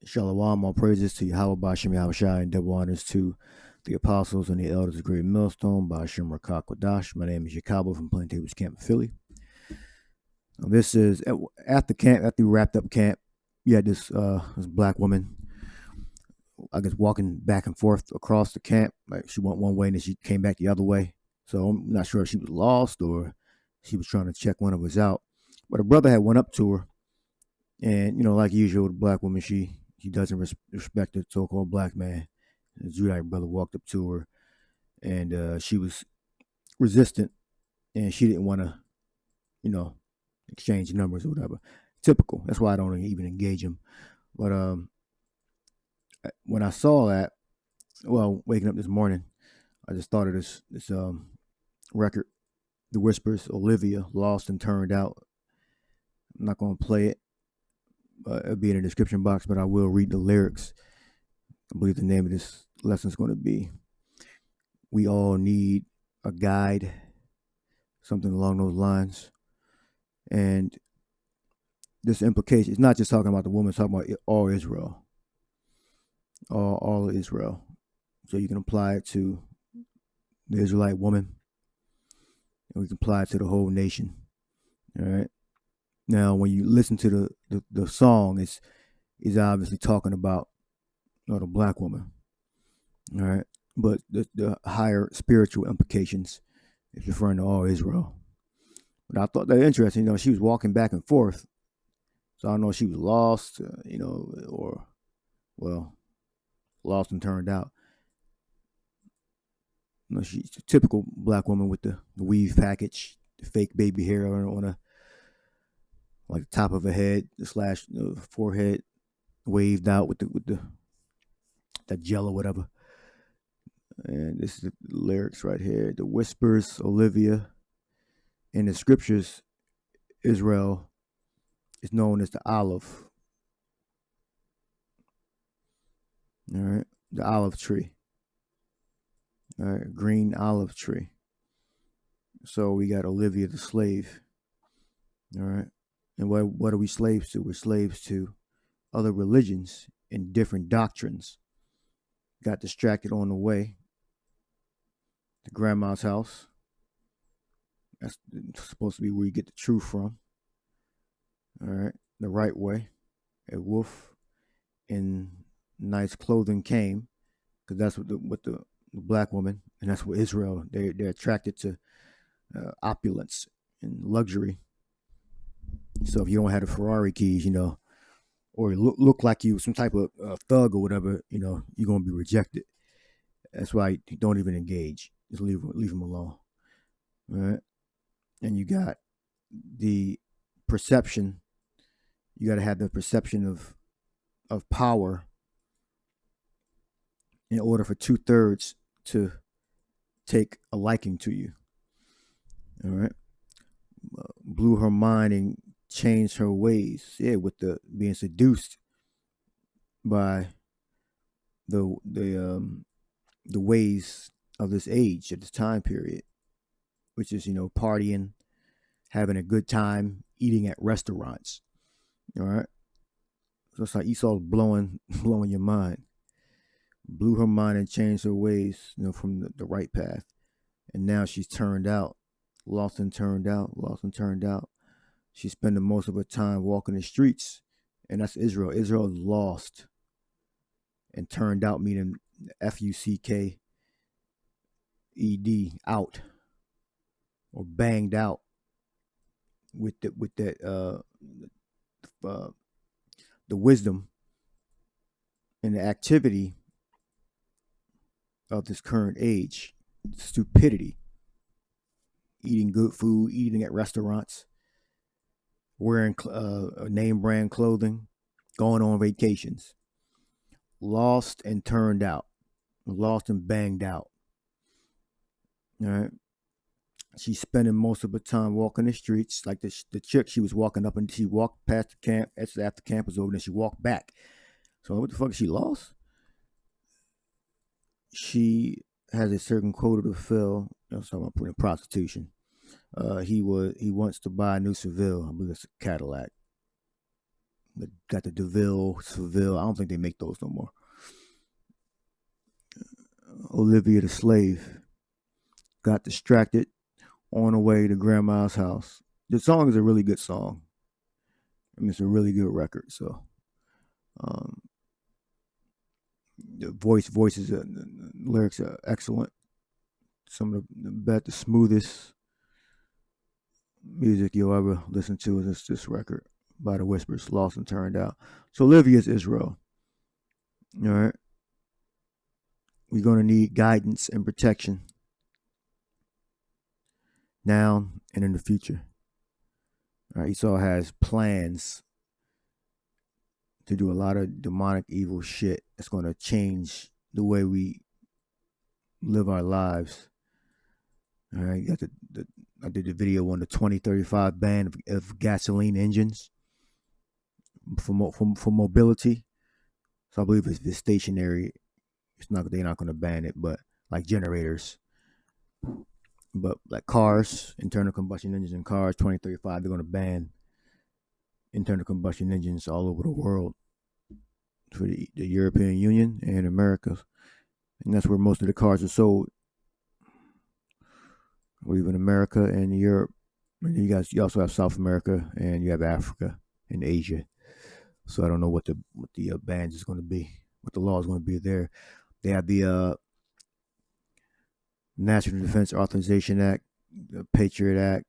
Shalom, all praises to Yahweh Bashem Yahushai, and double honors to the apostles and the elders of Great Millstone, Bashem Rakak Wadash. My name is Yakabo from Plain Tables Camp, Philly. Now, this is after camp, after we wrapped up camp. You had this black woman, I guess, walking back and forth across the camp. Like she went one way and then she came back the other way. So I'm not sure if she was lost or she was trying to check one of us out. But her brother had went up to her, and like usual, the black woman, she doesn't respect the so-called black man. The Judite brother walked up to her, and she was resistant, and she didn't want to, exchange numbers or whatever. Typical. That's why I don't even engage him. But when I saw that, well, waking up this morning, I just thought of this record, The Whispers, Olivia, Lost and Turned Out. I'm not going to play it. It'll be in the description box, but I will read the lyrics. I believe the name of this lesson is going to be "We All Need a Guide," something along those lines. And this implication, it's not just talking about the woman, it's talking about all Israel. All of Israel. So you can apply it to the Israelite woman, and we can apply it to the whole nation. All right. Now, when you listen to the song, it's obviously talking about the black woman. All right. But the higher spiritual implications is referring to all Israel. But I thought that interesting. She was walking back and forth. So I don't know if she was lost, or, well, lost and turned out. She's a typical black woman with the weave package, the fake baby hair on a, like the top of her head, the forehead waved out with that gel or whatever. And this is the lyrics right here. The Whispers, Olivia. In the scriptures, Israel is known as the olive. All right. The olive tree. All right. Green olive tree. So we got Olivia the slave. All right. And what are we slaves to? We're slaves to other religions and different doctrines. Got distracted on the way to grandma's house. That's supposed to be where you get the truth from. All right. The right way. A wolf in nice clothing came, because that's what the black woman, and that's what Israel, they're attracted to opulence and luxury. So if you don't have the Ferrari keys, or look like you some type of thug or whatever, you're gonna be rejected. That's why you don't even engage. Just leave them alone. All right. And you got the perception. You got to have the perception of power in order for 2/3 to take a liking to you. All right. Blew her mind and changed her ways. Yeah, with the being seduced by the ways of this age, at this time period, which is partying, having a good time, eating at restaurants. All right. So it's like Esau's blowing your mind. Blew her mind and changed her ways, from the right path. And now she's turned out, lost and turned out. She's spending most of her time walking the streets. And that's Israel. Israel is lost and turned out, meaning FUCKED, out, or banged out with that the wisdom and the activity of this current age. Stupidity. Eating good food, eating at restaurants, wearing name brand clothing, going on vacations. Lost and turned out. Lost and banged out. All right. She's spending most of her time walking the streets. Like the chick, she was walking up and she walked past the camp. After camp was over, then she walked back. So what the fuck is she lost? She has a certain quota to fill. I'm talking about prostitution. He wants to buy a new Seville. I believe it's a Cadillac. Got the DeVille, Seville. I don't think they make those no more. Olivia the slave got distracted on the way to grandma's house. The song is a really good song. I mean, it's a really good record. So, the voices, the lyrics are excellent. Some of the smoothest music you'll ever listen to is this record by the Whispers, Lost and Turned Out. So Olivia's Israel. All right. We're going to need guidance and protection now and in the future. All right. Esau has plans to do a lot of demonic evil shit that's going to change the way we live our lives. All right. You got I did the video on the 2035 ban of gasoline engines for mobility. So I believe if it's stationary, they're not going to ban it, but like generators. But like cars, internal combustion engines in cars, 2035, they're going to ban internal combustion engines all over the world for the European Union and America. And that's where most of the cars are sold. I believe in America and Europe. And you also have South America, and you have Africa and Asia. So I don't know what the bans is going to be, what the law is going to be there. They have the National Defense Authorization Act, the Patriot Act.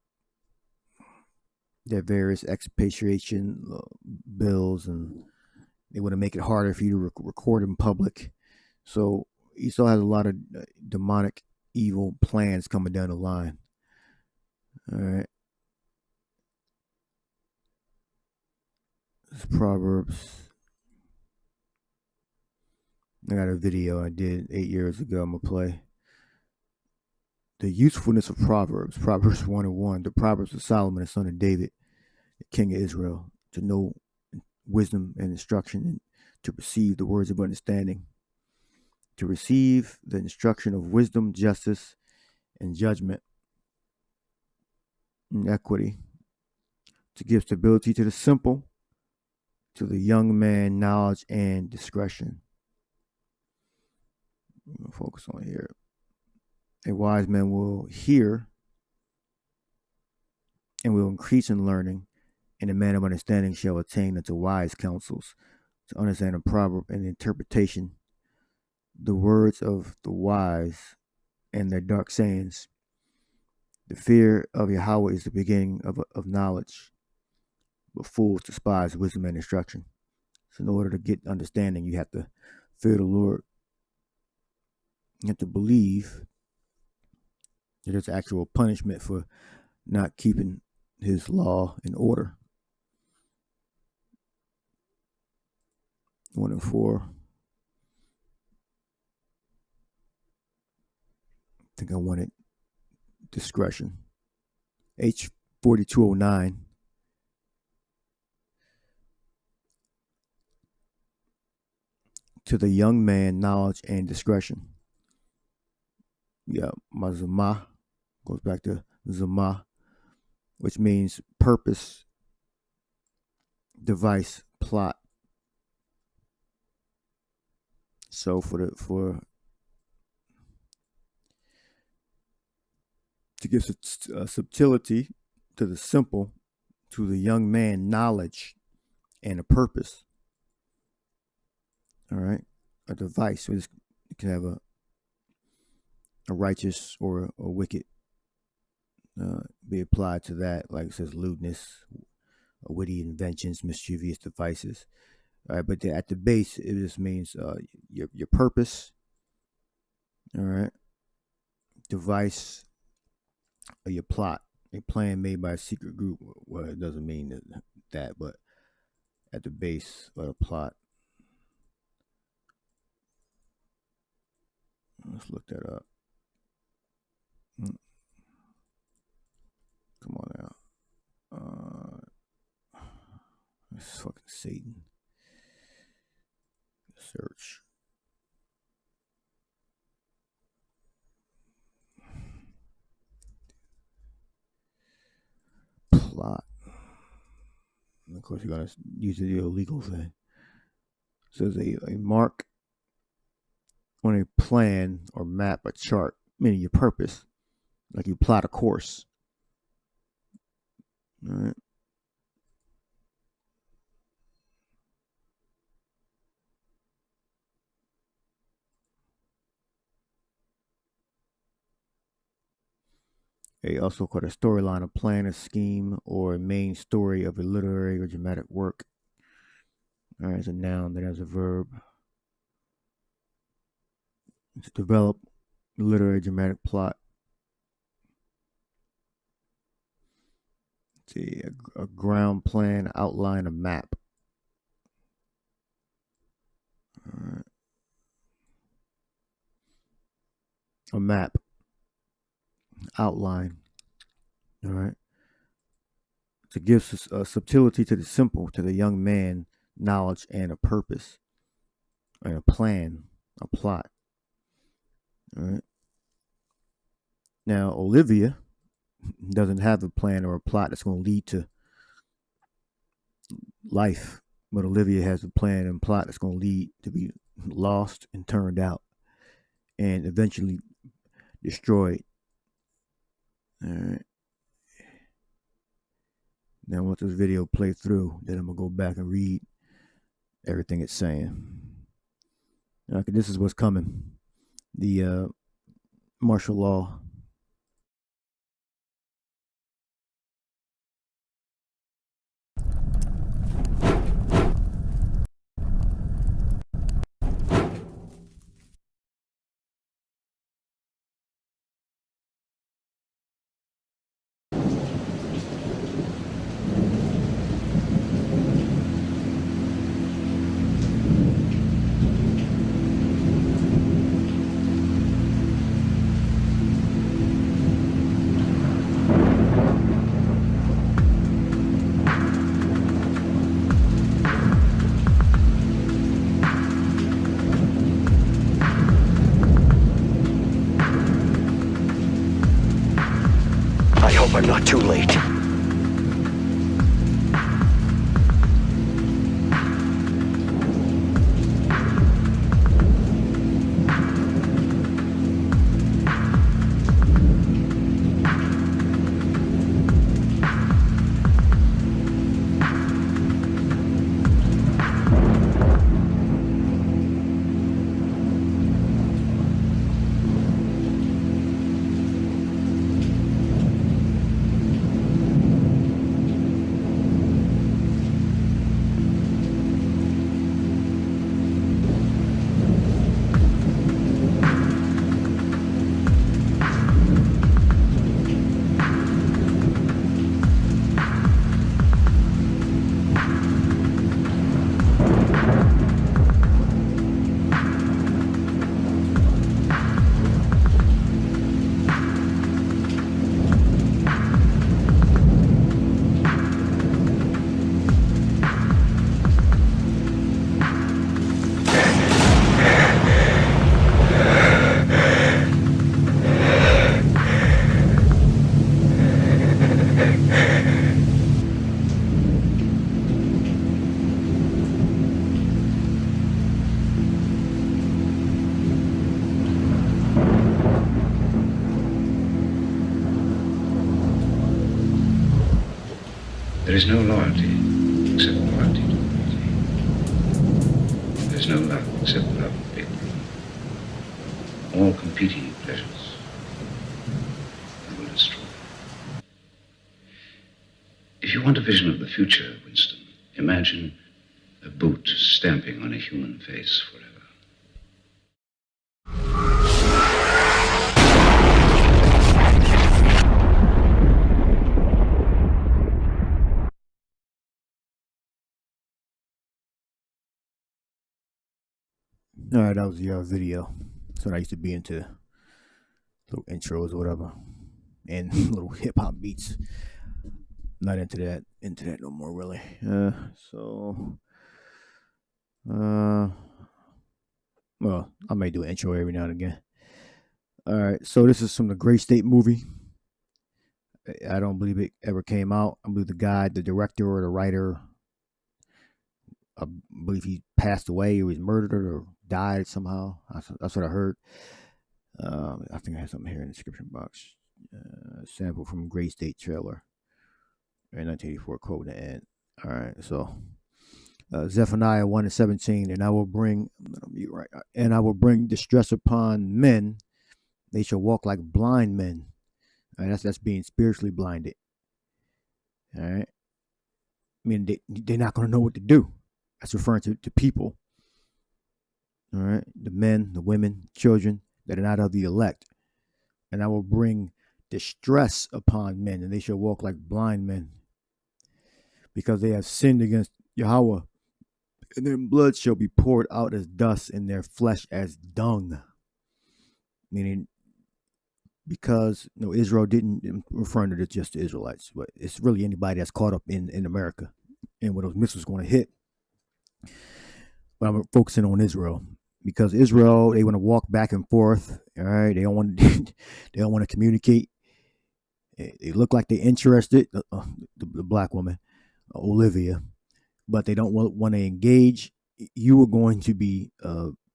There are various expatriation bills, and they want to make it harder for you to record in public. So Esau has a lot of demonic, evil plans coming down the line. All right. This is Proverbs. I got a video I did 8 years ago. I'm going to play. The usefulness of Proverbs. Proverbs 1:1. The Proverbs of Solomon, the son of David, the king of Israel, to know wisdom and instruction, and to receive the words of understanding, to receive the instruction of wisdom, justice, and judgment, and equity, to give stability to the simple, to the young man knowledge and discretion. I'm going to focus on here. A wise man will hear and will increase in learning, and a man of understanding shall attain unto wise counsels, to understand a proverb and the interpretation, the words of the wise and their dark sayings. The fear of Yahweh is the beginning of knowledge, but fools despise wisdom and instruction. So in order to get understanding, you have to fear the Lord. You have to believe that there's actual punishment for not keeping his law in order. 1:4. I think I wanted discretion. H4209. To the young man, knowledge and discretion. Yeah, Mazama goes back to Zama, which means purpose, device, plot. So to give subtlety to the simple, to the young man, knowledge and a purpose. All right, a device. So you can have a righteous or a wicked be applied to that, like it says lewdness, witty inventions, mischievous devices. All right, but at the base, it just means your purpose. All right, device, or your plot, a plan made by a secret group. Well, it doesn't mean that, but at the base of the plot. Let's look that up. Come on now. It's fucking Satan. Search. Plot. And of course, you're going to use the illegal thing. So there's a mark on a plan or map, a chart, meaning your purpose, like you plot a course. All right. Also called a storyline, a plan, a scheme, or a main story of a literary or dramatic work. All right, it's a noun that has a verb. To develop a literary dramatic plot. See, a ground plan, outline, a map. All right. A map, outline. All right. To give subtlety to the simple, to the young man, knowledge and a purpose, and a plan, a plot. All right. Now, Olivia doesn't have a plan or a plot that's going to lead to life, but Olivia has a plan and plot that's going to lead to be lost and turned out and eventually destroyed. All right. Now, once this video play through, then I'm going to go back and read everything it's saying. Okay, this is what's coming. The martial law. I hope I'm not too late. There is no loyalty except loyalty to liberty. There is no love except love of victory. All competing pleasures will destroy. If you want a vision of the future, Winston, imagine a boot stamping on a human face forever. All right, that was the video. That's what I used to be into. Little intros or whatever, and little hip hop beats. Not into that no more, really. Well, I may do an intro every now and again. All right, so this is from the Great State movie. I don't believe it ever came out. I believe the guy, the director or the writer, I believe he passed away or was murdered or died somehow. That's what I heard. I think I have something here in the description box. Sample from Gray State trailer in 1984 quote the end. All right, so Zephaniah 1:17, and I will bring distress upon men. They shall walk like blind men. All right, that's being spiritually blinded. All right, I mean they're not going to know what to do. That's referring to people. All right, the men, the women, children that are not of the elect. And I will bring distress upon men, and they shall walk like blind men, because they have sinned against Yahweh, and their blood shall be poured out as dust, and their flesh as dung. Meaning, because Israel didn't, I'm referring to just the Israelites, but it's really anybody that's caught up in America and where those missiles going to hit. But I'm focusing on Israel, because Israel, they want to walk back and forth. All right, they don't want to communicate. They look like they're interested. The black woman, Olivia, but they don't want to engage. You are going to be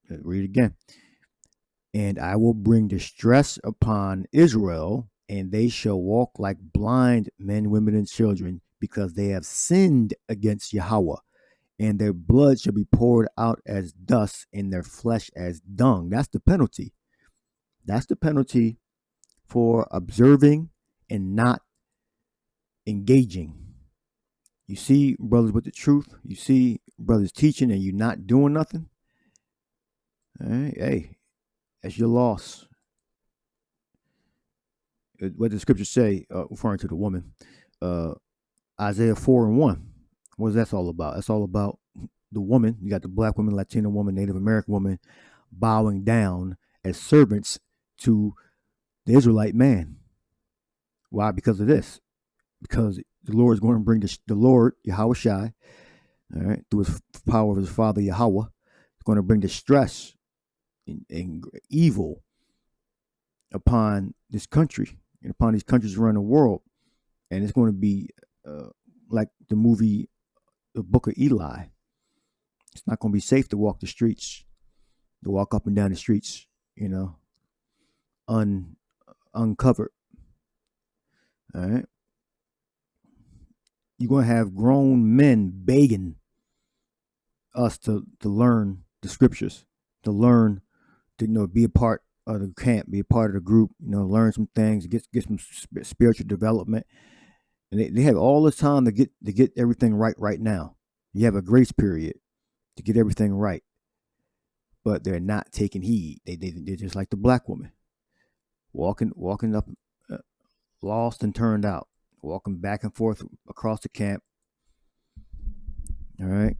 read again. And I will bring distress upon Israel, and they shall walk like blind men, women, and children, because they have sinned against Yahweh, and their blood shall be poured out as dust, and their flesh as dung. That's the penalty. That's the penalty for observing and not engaging. You see brothers with the truth. You see brothers teaching, and you're not doing nothing. All right, hey. That's your loss. What the scriptures say, referring to the woman, Isaiah 4:1. What is that all about? That's all about the woman. You got the black woman, Latino woman, Native American woman bowing down as servants to the Israelite man. Why? Because of this. Because the Lord is going to bring the Lord, Yahweh Shai, all right, through his power of his father Yahweh, is going to bring distress and evil upon this country and upon these countries around the world. And it's going to be like the movie The Book of Eli. It's not going to be safe to walk the streets, to walk up and down the streets, uncovered. All right. You're going to have grown men begging us to learn the scriptures, to learn, to be a part of the camp, be a part of the group, learn some things, get some spiritual development. And they have all the time to get everything right now. You have a grace period to get everything right. But they're not taking heed. They're just like the black woman, walking up, lost and turned out, walking back and forth across the camp. All right.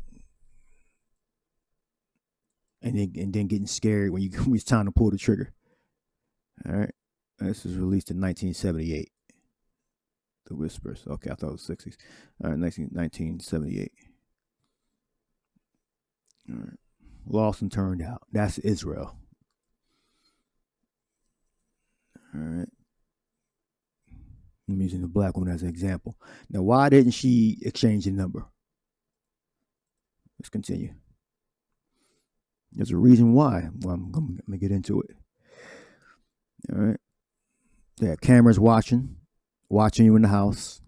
And then getting scared when it's time to pull the trigger. All right. This was released in 1978. The Whispers. Okay, I thought it was 60s. All right, 1978. All right. Lost and turned out. That's Israel. All right. I'm using the black woman as an example. Now, why didn't she exchange the number? Let's continue. There's a reason why. Well, I'm going to get into it. All right. They have cameras watching you in the house,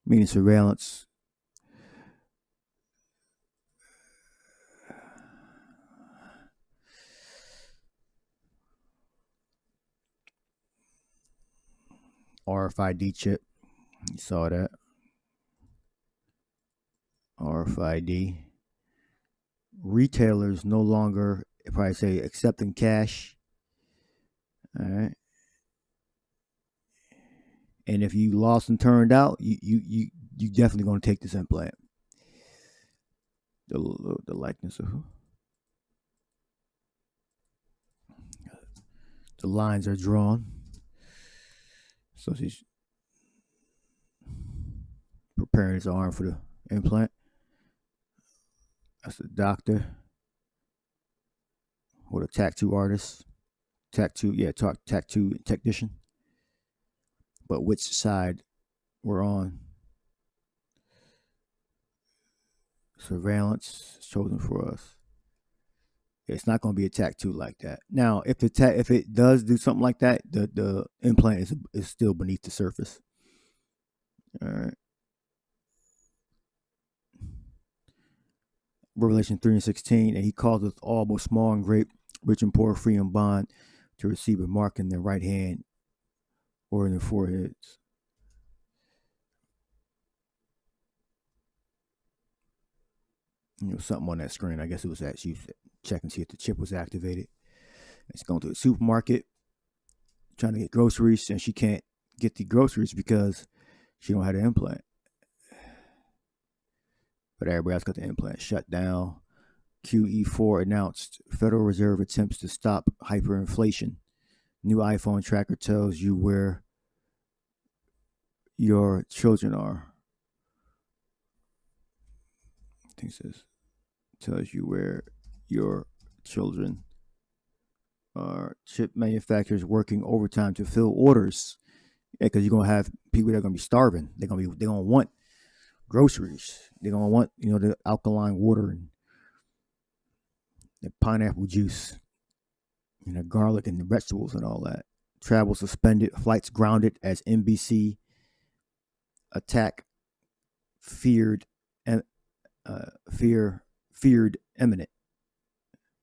meaning surveillance. RFID chip. You saw that. RFID. Retailers no longer, probably say, accepting cash. All right. And if you lost and turned out, you definitely going to take this implant. The likeness of who? The lines are drawn. So she's preparing his arm for the implant. That's the doctor or the tattoo artist. Tattoo technician. But which side we're on? Surveillance is chosen for us. It's not going to be attacked too like that. Now, if it does do something like that, the implant is still beneath the surface. All right. Revelation 3:16, and he causeth all, both small and great, rich and poor, free and bond, to receive a mark in their right hand or in their foreheads. Something on that screen. I guess it was that she was checking to see if the chip was activated. It's going to the supermarket, trying to get groceries, and she can't get the groceries because she don't have the implant. But everybody else got the implant. Shut down. QE4 announced Federal Reserve attempts to stop hyperinflation. New iPhone tracker tells you where your children are. I think it says tells you where your children are. Chip manufacturers working overtime to fill orders. Yeah, because you're gonna have people that are gonna be starving. They're gonna want groceries. They're gonna want the alkaline water and the pineapple juice and the garlic and the vegetables and all that. Travel suspended, flights grounded as NBC attack feared imminent.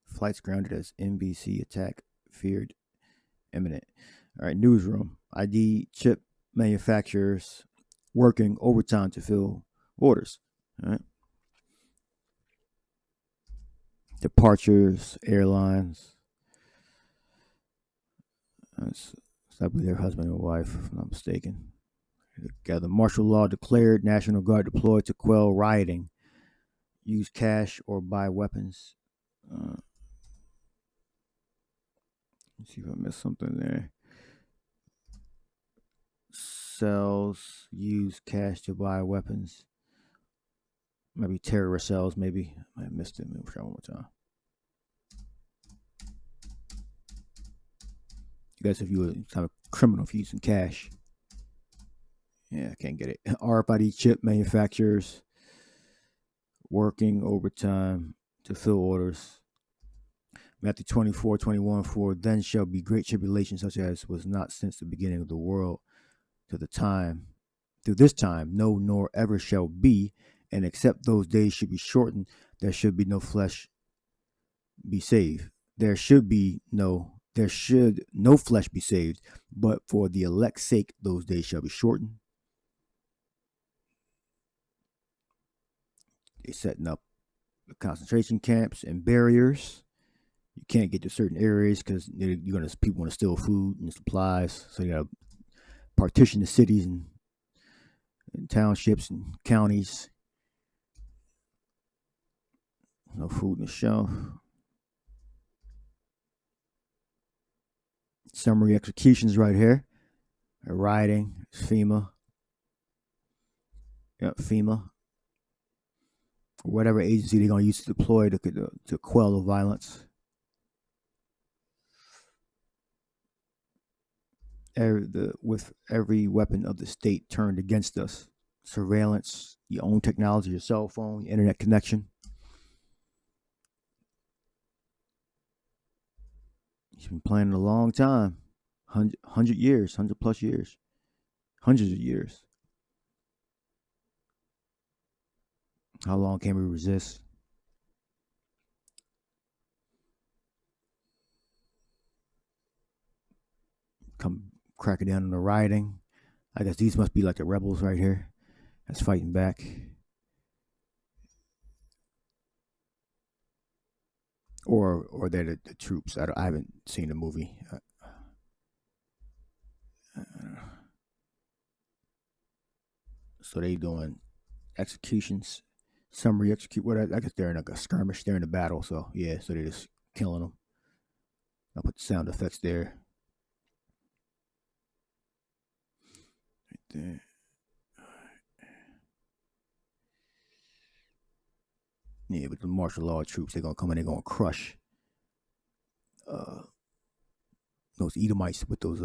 Flights grounded as NBC attack feared imminent. All right, newsroom. ID chip manufacturers working overtime to fill orders. All right. Departures, airlines. I believe their husband and wife, if I'm not mistaken. Together. Martial law declared. National Guard deployed to quell rioting. Use cash or buy weapons. Let's see if I missed something there. Cells use cash to buy weapons. Maybe terrorist cells, maybe. I missed it. Let me try one more time. I guess if you were kind of criminal for using cash. Yeah, I can't get it. RFID chip manufacturers working overtime to fill orders. Matthew 24:21, for then shall be great tribulation, such as was not since the beginning of the world to this time, no, nor ever shall be, and except those days should be shortened, there should no flesh be saved. There should no flesh be saved, but for the elect's sake, those days shall be shortened. They're setting up concentration camps and barriers. You can't get to certain areas because people want to steal food and supplies. So you got to partition the cities and townships and counties. No food on the shelf. Summary executions right here. Rioting, FEMA. Yep, FEMA. Whatever agency they're going to use to deploy to quell the violence. With every weapon of the state turned against us. Surveillance, your own technology, your cell phone, your internet connection. He's been planning a long time. 100 years, 100 plus years. Hundreds of years. How long can we resist? Come cracking down on the rioting. I guess these must be like the rebels right here that's fighting back. Or they're the troops. I haven't seen the movie. So they doing executions, summary execute. What I guess they're in like a skirmish. They're in a battle. So yeah, so they're just killing them. I'll put the sound effects there. Right there. Yeah, but the martial law troops, they're gonna come in. They're gonna crush those Edomites with those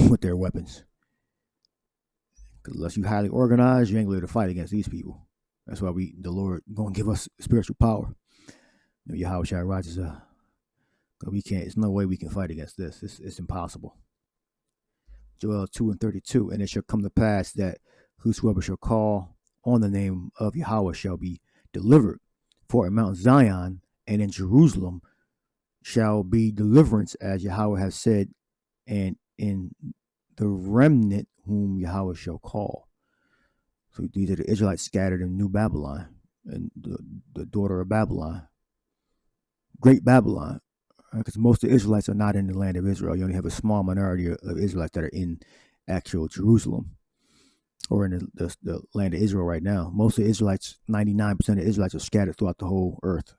with their weapons. Because unless you highly organized, you ain't going to fight against these people. That's why the Lord going to give us spiritual power. Yahweh Shai Rogers, we can't. There's no way we can fight against this. It's impossible. Joel 2:32, and it shall come to pass that whosoever shall call on the name of Yahweh shall be delivered. For in Mount Zion and in Jerusalem shall be deliverance, as Yahweh has said, and in the remnant whom Yahweh shall call. So these are the Israelites scattered in New Babylon, and the daughter of Babylon, Great Babylon, because most of the Israelites are not in the land of Israel. You only have a small minority of Israelites that are in actual Jerusalem or in the land of Israel right now. Most of the Israelites, 99% of Israelites, are scattered throughout the whole earth.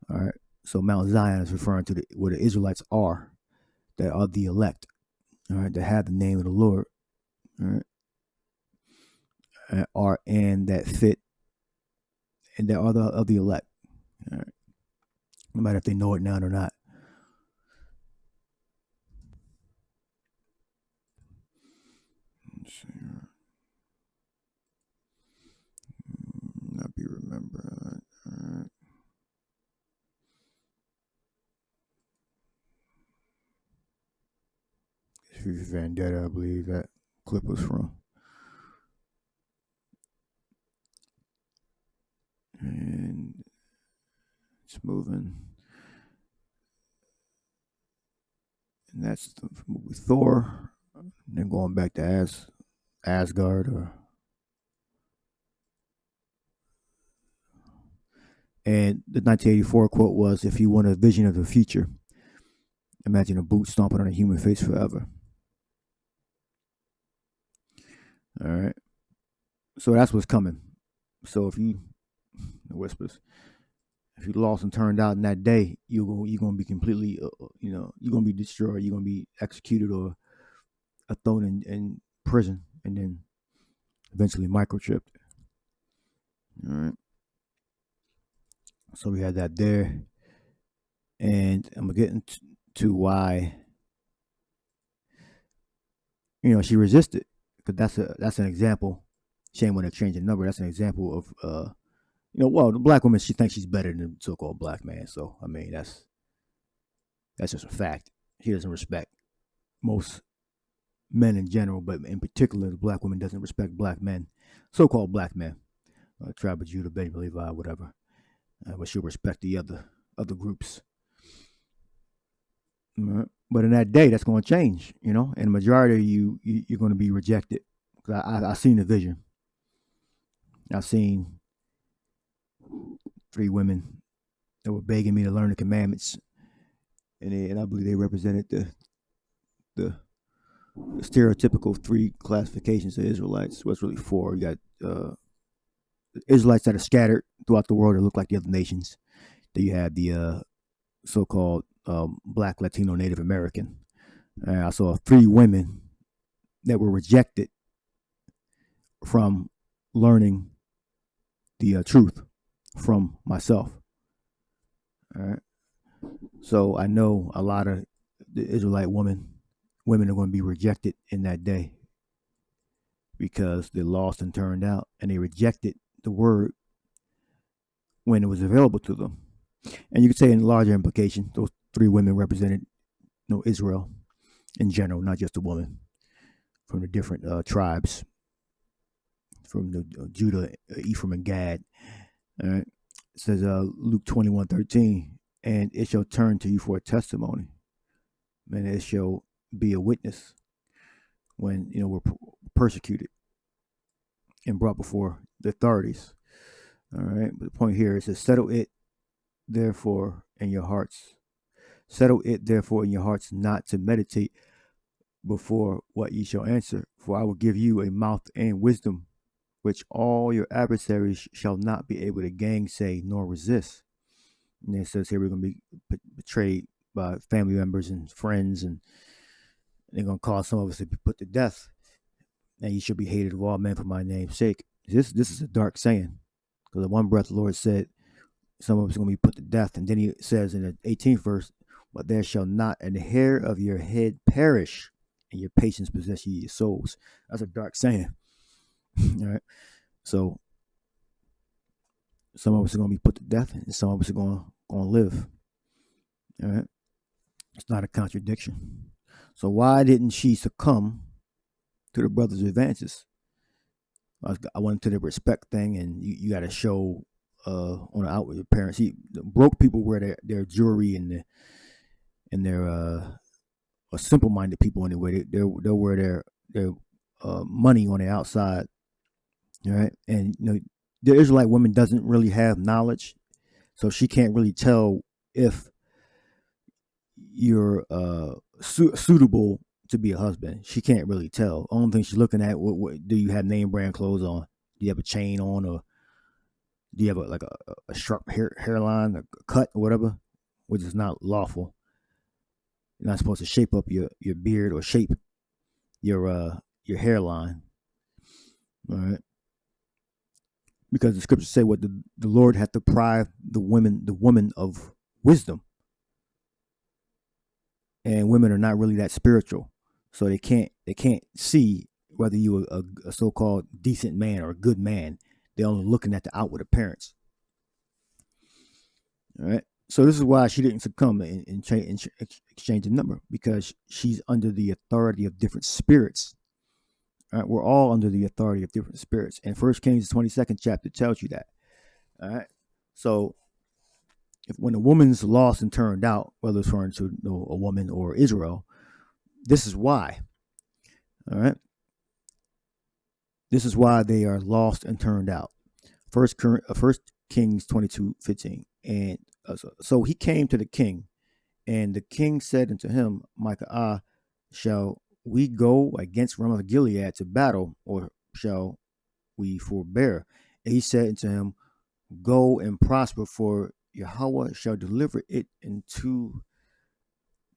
All right. So Mount Zion is referring to where the Israelites are, that are the elect, all right, that have the name of the Lord, all right, and that fit, and that are of the elect, all right, no matter if they know it now or not. Let's see here. Not be remembered. All right. Vendetta, I believe that clip was from. And it's moving. And that's the movie Thor. And then going back to Asgard. And the 1984 quote was, if you want a vision of the future, imagine a boot stomping on a human face forever. All right. So that's what's coming. So if you, the whispers, if you lost and turned out in that day, you're going to be completely, you're going to be destroyed. You're going to be executed or thrown in prison and then eventually microchipped. All right. So we had that there. And I'm going to get into why, she resisted. Because that's an example. She ain't want to change the number. That's an example of, the black woman, she thinks she's better than the so-called black man. So, I mean, that's just a fact. She doesn't respect most men in general, but in particular, the black woman doesn't respect black men, so-called black men, tribe of Judah, Benjamin, Levi, whatever. But she'll respect the other groups. But in that day, that's going to change, and the majority of you're going to be rejected. I seen the vision. I've seen 3 women that were begging me to learn the commandments, and I believe they represented the stereotypical 3 classifications of Israelites. Well, it's really 4. You got Israelites that are scattered throughout the world that look like the other nations. Then you have the so-called Black, Latino, Native American. I saw 3 women that were rejected from learning the truth from myself. All right. So I know a lot of the Israelite women are going to be rejected in that day because they lost and turned out, and they rejected the word when it was available to them. And you could say in larger implication, those 3 women represented Israel in general, not just a woman, from the different tribes, from the Judah, Ephraim, and Gad. All right. It says Luke 21:13, and it shall turn to you for a testimony, and it shall be a witness when we're persecuted and brought before the authorities. All right. But the point here is to settle it therefore in your hearts. Settle it therefore in your hearts not to meditate before what ye shall answer, for I will give you a mouth and wisdom, which all your adversaries shall not be able to gainsay nor resist. And it says here we're going to be betrayed by family members and friends, and they're going to cause some of us to be put to death. And you should be hated of all men for my name's sake. This is a dark saying, because at one breath the Lord said some of us are going to be put to death, and then he says in the 18th verse, but there shall not an hair of your head perish, and your patience possess ye your souls. That's a dark saying. All right. So Some of us are going to be put to death, and some of us are going to live. All right, it's not a contradiction. So why didn't she succumb to the brother's advances? I went into the respect thing, and you got to show on the outward appearance. Broke people wear their jewelry and their or simple-minded people anyway. They'll wear their money on the outside. All right, and the Israelite woman doesn't really have knowledge, so she can't really tell if you're suitable to be a husband. She can't really tell. Only thing she's looking at, what do you have name brand clothes on? Do you have a chain on, or do you have a sharp hairline, a cut, or whatever, which is not lawful. You're not supposed to shape up your beard or shape your hairline. All right. Because the scriptures say what the Lord hath deprived the woman of wisdom. And women are not really that spiritual. So they can't see whether you are a so-called decent man or a good man. They're only looking at the outward appearance. All right. So this is why she didn't succumb and exchange the number, because she's under the authority of different spirits. All right. We're all under the authority of different spirits. And 1 Kings, the 22nd chapter tells you that. All right. So when a woman's lost and turned out, whether it's referring to a woman or Israel, this is why. All right. This is why they are lost and turned out. First Kings 22:15. And so he came to the king, and the king said unto him, Micah, shall we go against Ramoth Gilead to battle, or shall we forbear? And he said unto him, go and prosper, for Yahweh shall deliver it into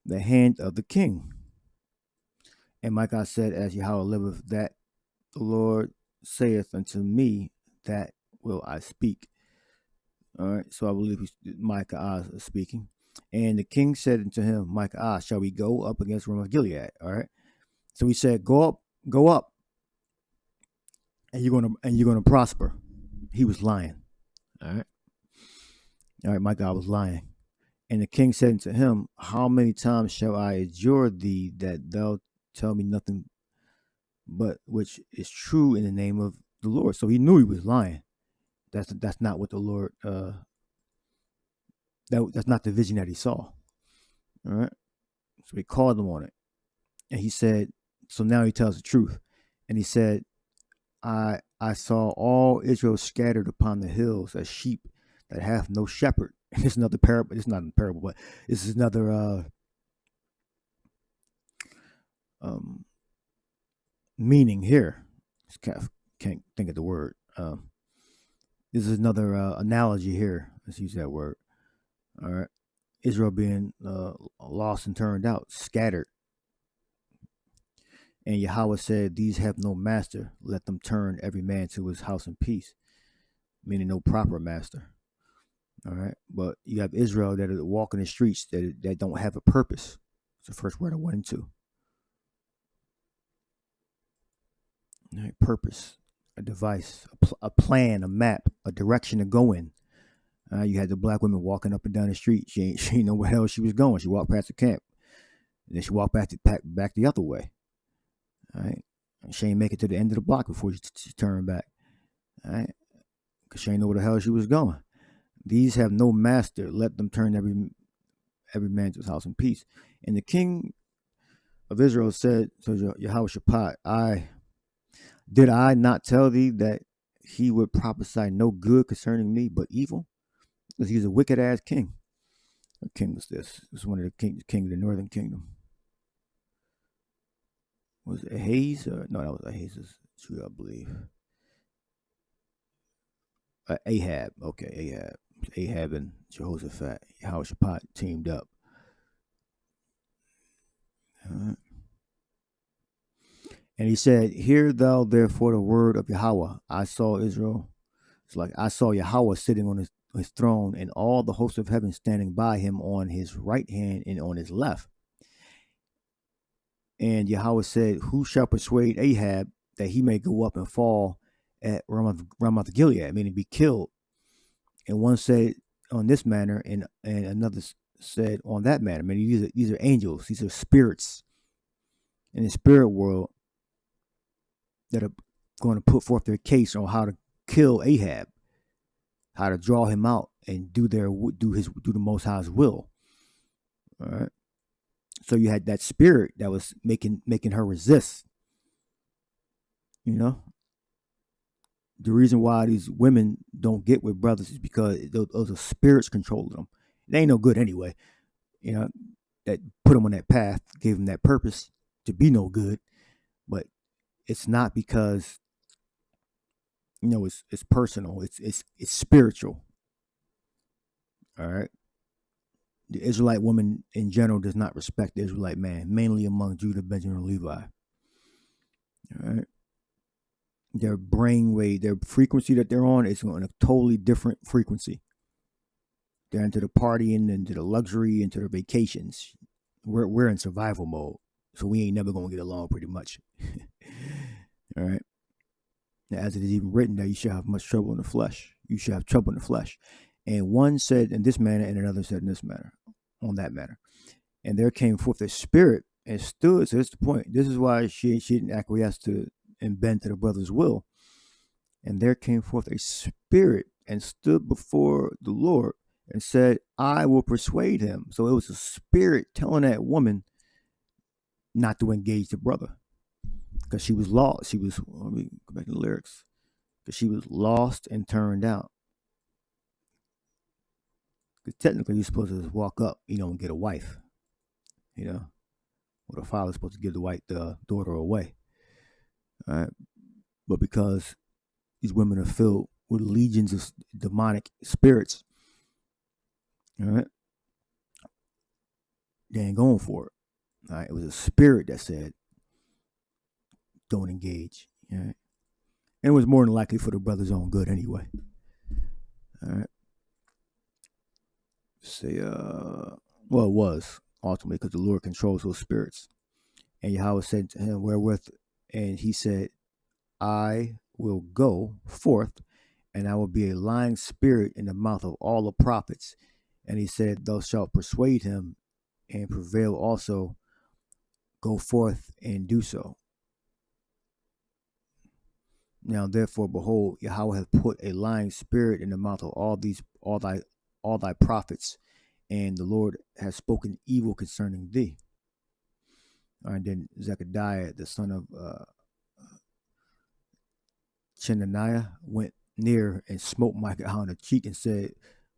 the hand of the king. And Micah said, as Yahweh liveth, that the Lord saith unto me, that will I speak. All right, so I believe Micah is speaking. And the king said unto him, Micah, shall we go up against Ramoth Gilead? All right. So he said, go up, and you're gonna prosper. He was lying. All right, Micah was lying. And the king said unto him, how many times shall I adjure thee that thou tell me nothing but which is true in the name of the Lord? So he knew he was lying. That's not what the Lord that's not the vision that he saw. All right. So he called him on it. And he said, so now he tells the truth. And he said, I saw all Israel scattered upon the hills as sheep that have no shepherd. And it's another parable. It's not a parable, but this is another meaning here. Can't think of the word. This is another analogy here. Let's use that word. All right. Israel being lost and turned out, scattered. And Yahweh said, these have no master. Let them turn every man to his house in peace. Meaning no proper master. All right. But you have Israel that are walking the streets that don't have a purpose. It's the first word I went into. All right. Purpose. A device. A plan. A map. A direction to go in. You had the black woman walking up and down the street. She didn't know where the hell she was going. She walked past the camp. And then she walked back the other way. All right. She ain't make it to the end of the block before she turned back. All right. Because she ain't know where the hell she was going. These have no master. Let them turn every man to his house in peace. And the king of Israel said to Yehoshaphat, did I not tell thee that he would prophesy no good concerning me, but evil? Because he's a wicked ass king. What king was this? This was one of the king of the northern kingdom. Was it Ahaz? No, that was Ahaz's true, I believe. Ahab. Okay, Ahab and Jehoshaphat. Yehoshaphat teamed up. And he said, hear thou therefore the word of Yahweh. I saw Israel. It's like I saw Yahweh sitting on his throne, and all the hosts of heaven standing by him on his right hand and on his left. And Yahweh said, who shall persuade Ahab that he may go up and fall at Ramoth Gilead, meaning be killed? And one said on this manner, and another said on that manner. I mean, these are angels. These are spirits in the spirit world that are going to put forth their case on how to kill Ahab, how to draw him out and do the Most High's will. All right. So you had that spirit that was making her resist. You know, the reason why these women don't get with brothers is because those are spirits controlling them. They ain't no good anyway. You know, that put them on that path, gave them that purpose to be no good. But it's not because, you know, it's personal. It's spiritual. All right. The Israelite woman in general does not respect the Israelite man, mainly among Judah, Benjamin, and Levi. All right. Their brainwave, their frequency that they're on is on a totally different frequency. They're into the partying, into the luxury, into their vacations. We're in survival mode, so we ain't never gonna get along pretty much. All right. Now, as it is even written that you shall have much trouble in the flesh. You shall have trouble in the flesh. And one said in this manner, and another said in this manner, on that manner. And there came forth a spirit and stood. So that's the point. This is why she didn't acquiesce to and bend to the brother's will. And there came forth a spirit and stood before the Lord and said, I will persuade him. So it was a spirit telling that woman not to engage the brother because she was lost. Let me go back to the lyrics. Because she was lost and turned out. Because technically you're supposed to just walk up, you know, and get a wife. You know, or the father's supposed to give the daughter away. All right. But because these women are filled with legions of demonic spirits, all right, they ain't going for it. All right. It was a spirit that said, don't engage. All right. And it was more than likely for the brother's own good anyway. All right. Say, well, it was ultimately because the Lord controls those spirits. And Yahweh said to him, wherewith? And he said, I will go forth, and I will be a lying spirit in the mouth of all the prophets. And he said, thou shalt persuade him and prevail also. Go forth and do so. Now therefore, behold, Yahweh hath put a lying spirit in the mouth of all thy prophets, and the Lord has spoken evil concerning thee. All right, then Zechariah, the son of Chenaniah, went near and smote Micah on the cheek and said,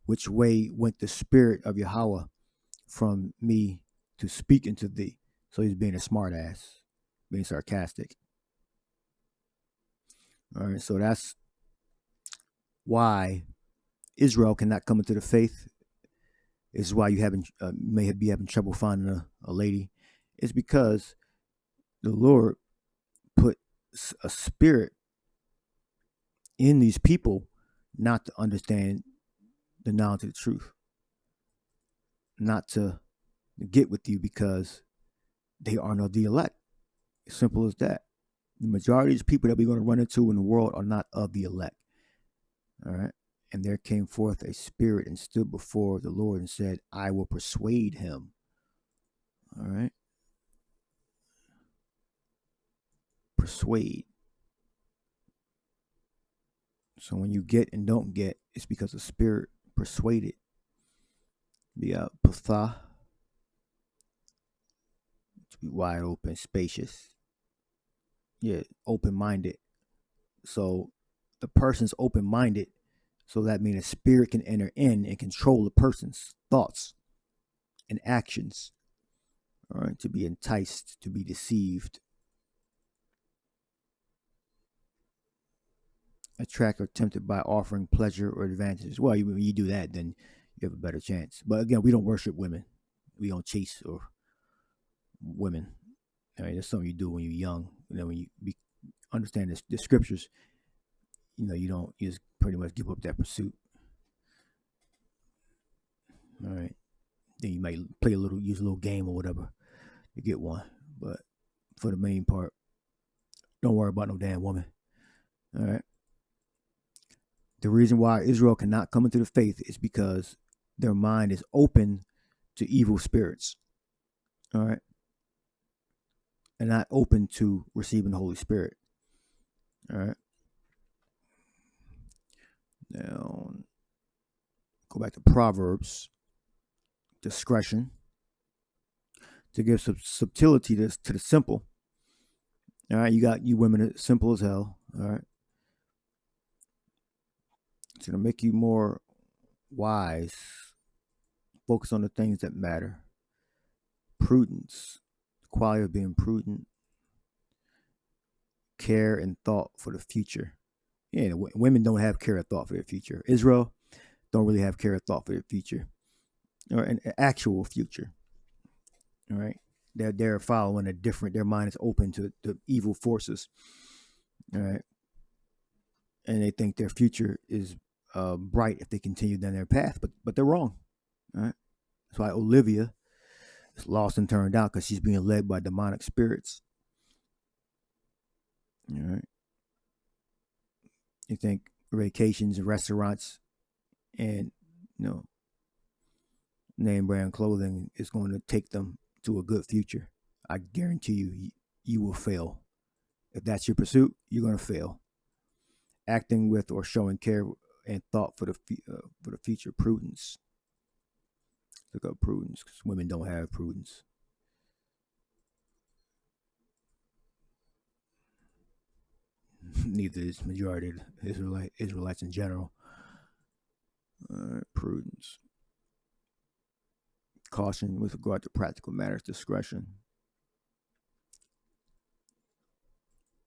which way went the spirit of Yahweh from me to speak unto thee? So he's being a smart ass, being sarcastic. All right, so that's why Israel cannot come into the faith. This is why you may be having trouble finding a lady. It's because the Lord put a spirit in these people not to understand the knowledge of the truth, not to get with you because they are not the elect. As simple as that. The majority of these people that we're going to run into in the world are not of the elect. All right. And there came forth a spirit and stood before the Lord and said, I will persuade him. All right. Persuade. So when you get and don't get, it's because the spirit persuaded. Be patha, to be wide open, spacious. Yeah, open-minded. So the person's open-minded. So that means a spirit can enter in and control the person's thoughts and actions. All right, to be enticed, to be deceived, attract or tempted by offering pleasure or advantages. Well, when you do that, then you have a better chance. But again, we don't worship women. We don't chase or women. I mean, that's something you do when you're young. You know, when you understand the scriptures, you know, you just pretty much give up that pursuit. All right. Then you might use a little game or whatever to get one. But for the main part, don't worry about no damn woman. All right. The reason why Israel cannot come into the faith is because their mind is open to evil spirits. All right. And not open to receiving the Holy Spirit. All right. Now, go back to Proverbs. Discretion. To give subtlety to the simple. All right. You got you women that simple as hell. All right. It's going to make you more wise. Focus on the things that matter. Prudence. The quality of being prudent. Care and thought for the future. Yeah, women don't have care or thought for their future. Israel don't really have care or thought for their future, or an actual future. All right, they're following a different. Their mind is open to evil forces. All right, and they think their future is bright if they continue down their path, but they're wrong. All right, that's why Olivia is lost and turned out, because she's being led by demonic spirits. All right. You think vacations and restaurants and, name brand clothing is going to take them to a good future. I guarantee you will fail. If that's your pursuit, you're going to fail. Acting with or showing care and thought for the future. Prudence. Look up prudence, because women don't have prudence. Neither is majority of Israelites in general. Prudence. Caution with regard to practical matters. Discretion.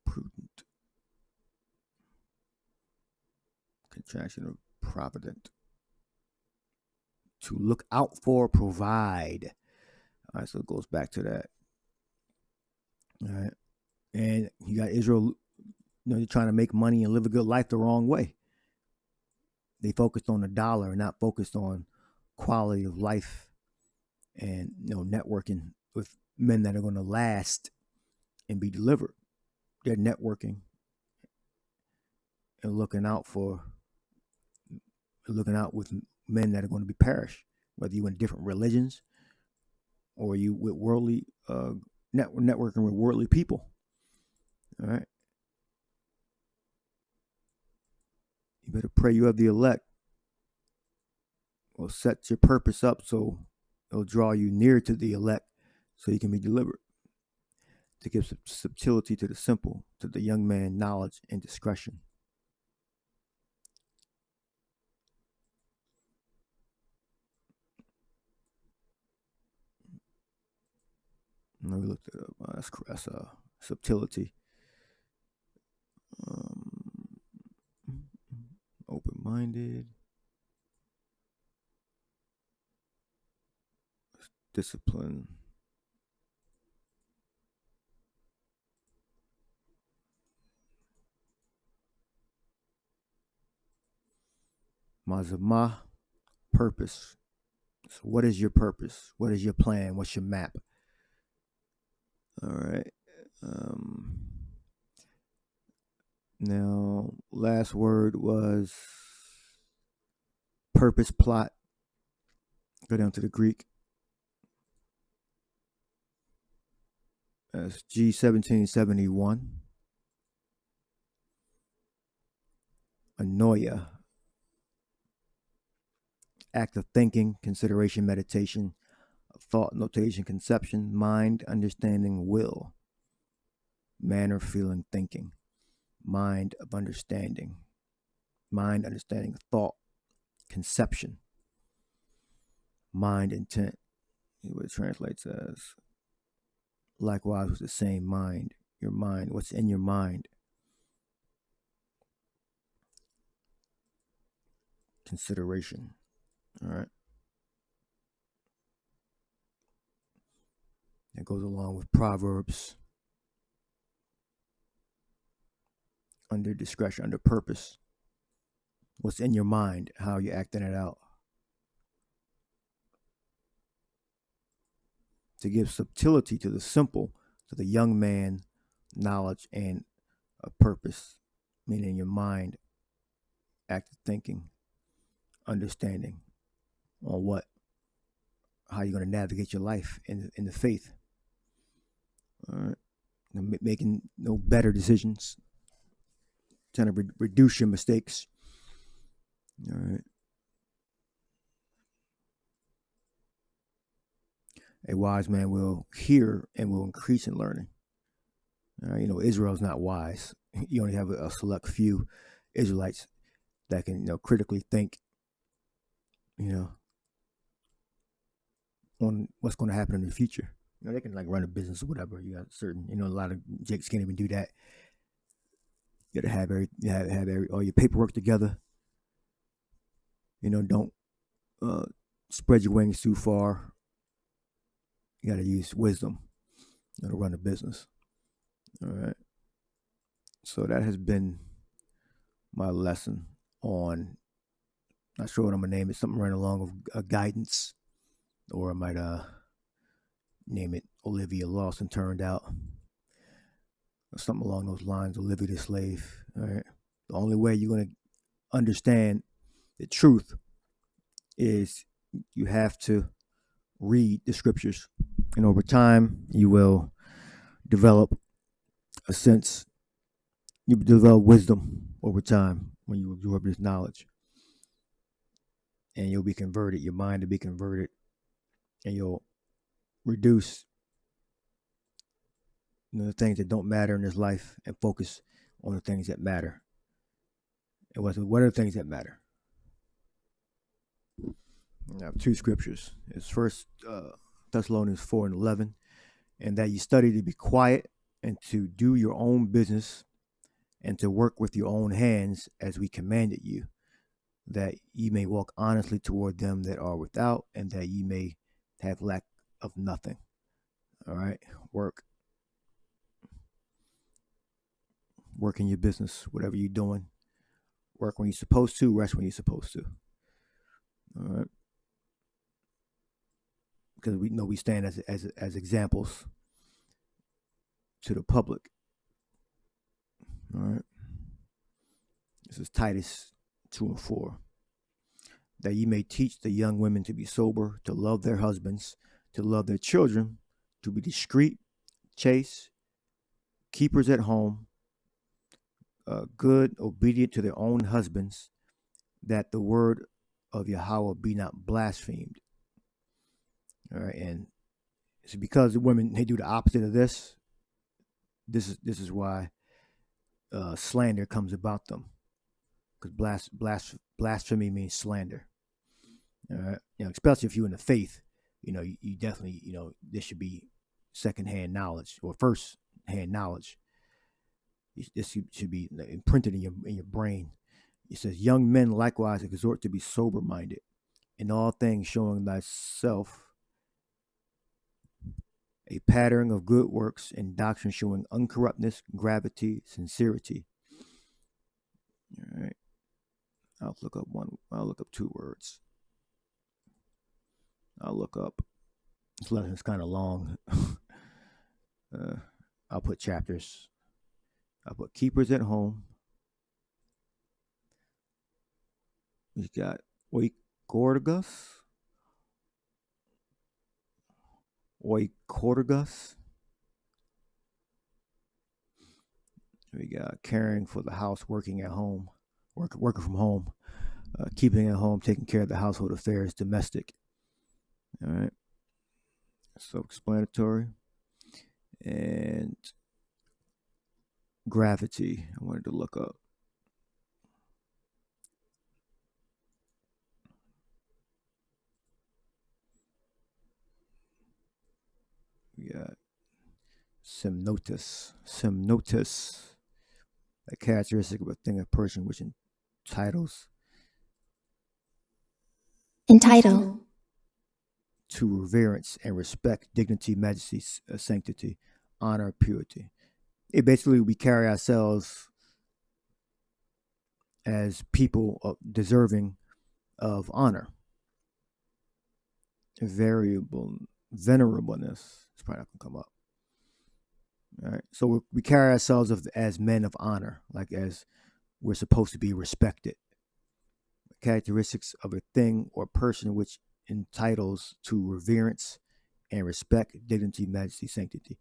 Prudent. Contraction of provident. To look out for, provide. All right, so it goes back to that. All right. And you got Israel, they're trying to make money and live a good life the wrong way. They focused on the dollar, not focused on quality of life and, networking with men that are going to last and be delivered. They're networking and looking out with men that are going to be perished, whether you're in different religions or you with worldly networking with worldly people. All right. You better pray you have the elect. Or set your purpose up so it'll draw you near to the elect so you can be delivered. To give subtlety to the simple, to the young man, knowledge and discretion. Let me look that up. That's subtlety. Open-minded. Discipline. Mazama. Purpose. So what is your purpose? What is your plan? What's your map? All right. Now, last word was purpose, plot. Go down to the Greek. That's G1771. Anoia. Act of thinking, consideration, meditation, thought, notation, conception, mind, understanding, will, manner, feeling, thinking, mind of understanding, thought, conception, mind, intent. What it translates as likewise with the same mind. Your mind, what's in your mind? Consideration. All right. That goes along with Proverbs. Under discretion, under purpose. What's in your mind? How are you acting it out? To give subtlety to the simple, to the young man, knowledge and a purpose, meaning your mind active thinking, understanding on how you're going to navigate your life in the faith. All right. Making better decisions, trying to reduce your mistakes. All right. A wise man will hear and will increase in learning. Israel's not wise. You only have a select few Israelites that can, critically think, on what's going to happen in the future. They can like run a business or whatever. You got certain, a lot of Jakes can't even do that. You got to have all your paperwork together. Don't spread your wings too far. You got to use wisdom to run a business. All right. So that has been my lesson on, not sure what I'm going to name it, something right along of guidance, or I might name it Olivia Lost and Turned Out, or something along those lines, Olivia the Slave. All right. The only way you're going to understand the truth is you have to read the scriptures, and over time you will develop a sense, you develop wisdom over time when you absorb this knowledge, and you'll be converted, your mind will be converted, and you'll reduce the things that don't matter in this life and focus on the things that matter. And what are the things that matter? I have two scriptures. It's First Thessalonians 4:11, and that you study to be quiet and to do your own business and to work with your own hands as we commanded you, that ye may walk honestly toward them that are without, and that ye may have lack of nothing. All right, work in your business, whatever you're doing. Work when you're supposed to, rest when you're supposed to. All right. Because we know we stand as examples to the public. All right. This is Titus 2:4. That ye may teach the young women to be sober, to love their husbands, to love their children, to be discreet, chaste, keepers at home, good, obedient to their own husbands, that the word of Yahweh be not blasphemed. All right, and it's because the women, they do the opposite of this. This is why slander comes about them, because blasphemy means slander. All right, especially if you're in the faith, you definitely, this should be secondhand knowledge or first-hand knowledge. This should be imprinted in your brain. It says, young men likewise exhort to be sober-minded, in all things showing thyself a pattern of good works, and doctrine showing uncorruptness, gravity, sincerity. All right. I'll look up two words. This lesson is kind of long. I'll put chapters. I'll put keepers at home. We got oikorgus. We got caring for the house, working at home, working from home, keeping at home, taking care of the household affairs, domestic. All right. Self-explanatory. And gravity, I wanted to look up. We got semnotus, a characteristic of a thing, a person which entitle to reverence and respect, dignity, majesty, sanctity, honor, purity. It basically, we carry ourselves as people deserving of honor. Venerableness. It's probably not going to come up. All right. So we carry ourselves as men of honor, like as we're supposed to be respected. characteristics of a thing or person which entitles to reverence and respect, dignity, majesty, sanctity.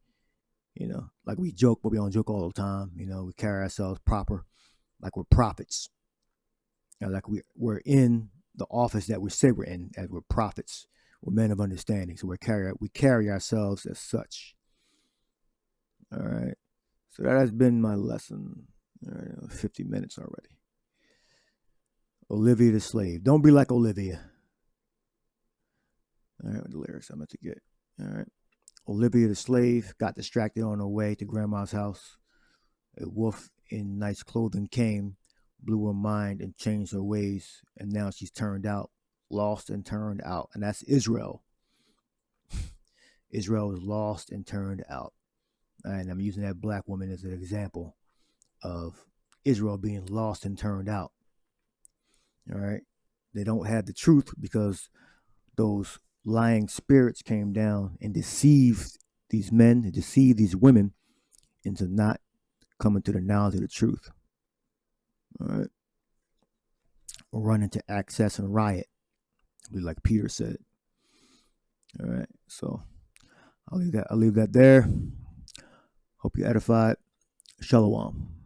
Like we joke, but we don't joke all the time. We carry ourselves proper, like we're prophets. Like we're in the office that we say we're in, as we're prophets. We're men of understanding. So we carry ourselves as such. All right. So that has been my lesson. All right, 50 minutes already. Olivia the slave. Don't be like Olivia. All right, the lyrics I'm about to get. All right. Olivia the slave got distracted on her way to grandma's house. A wolf in nice clothing came, blew her mind, and changed her ways. And now she's turned out, lost and turned out. And that's Israel. Israel is lost and turned out. And I'm using that black woman as an example of Israel being lost and turned out. All right. They don't have the truth because those lying spirits came down and deceived these men and deceived these women into not coming to the knowledge of the truth. All right. Or run into access and riot, like Peter said. All right. So I'll leave that there. Hope you're edified. Shalom.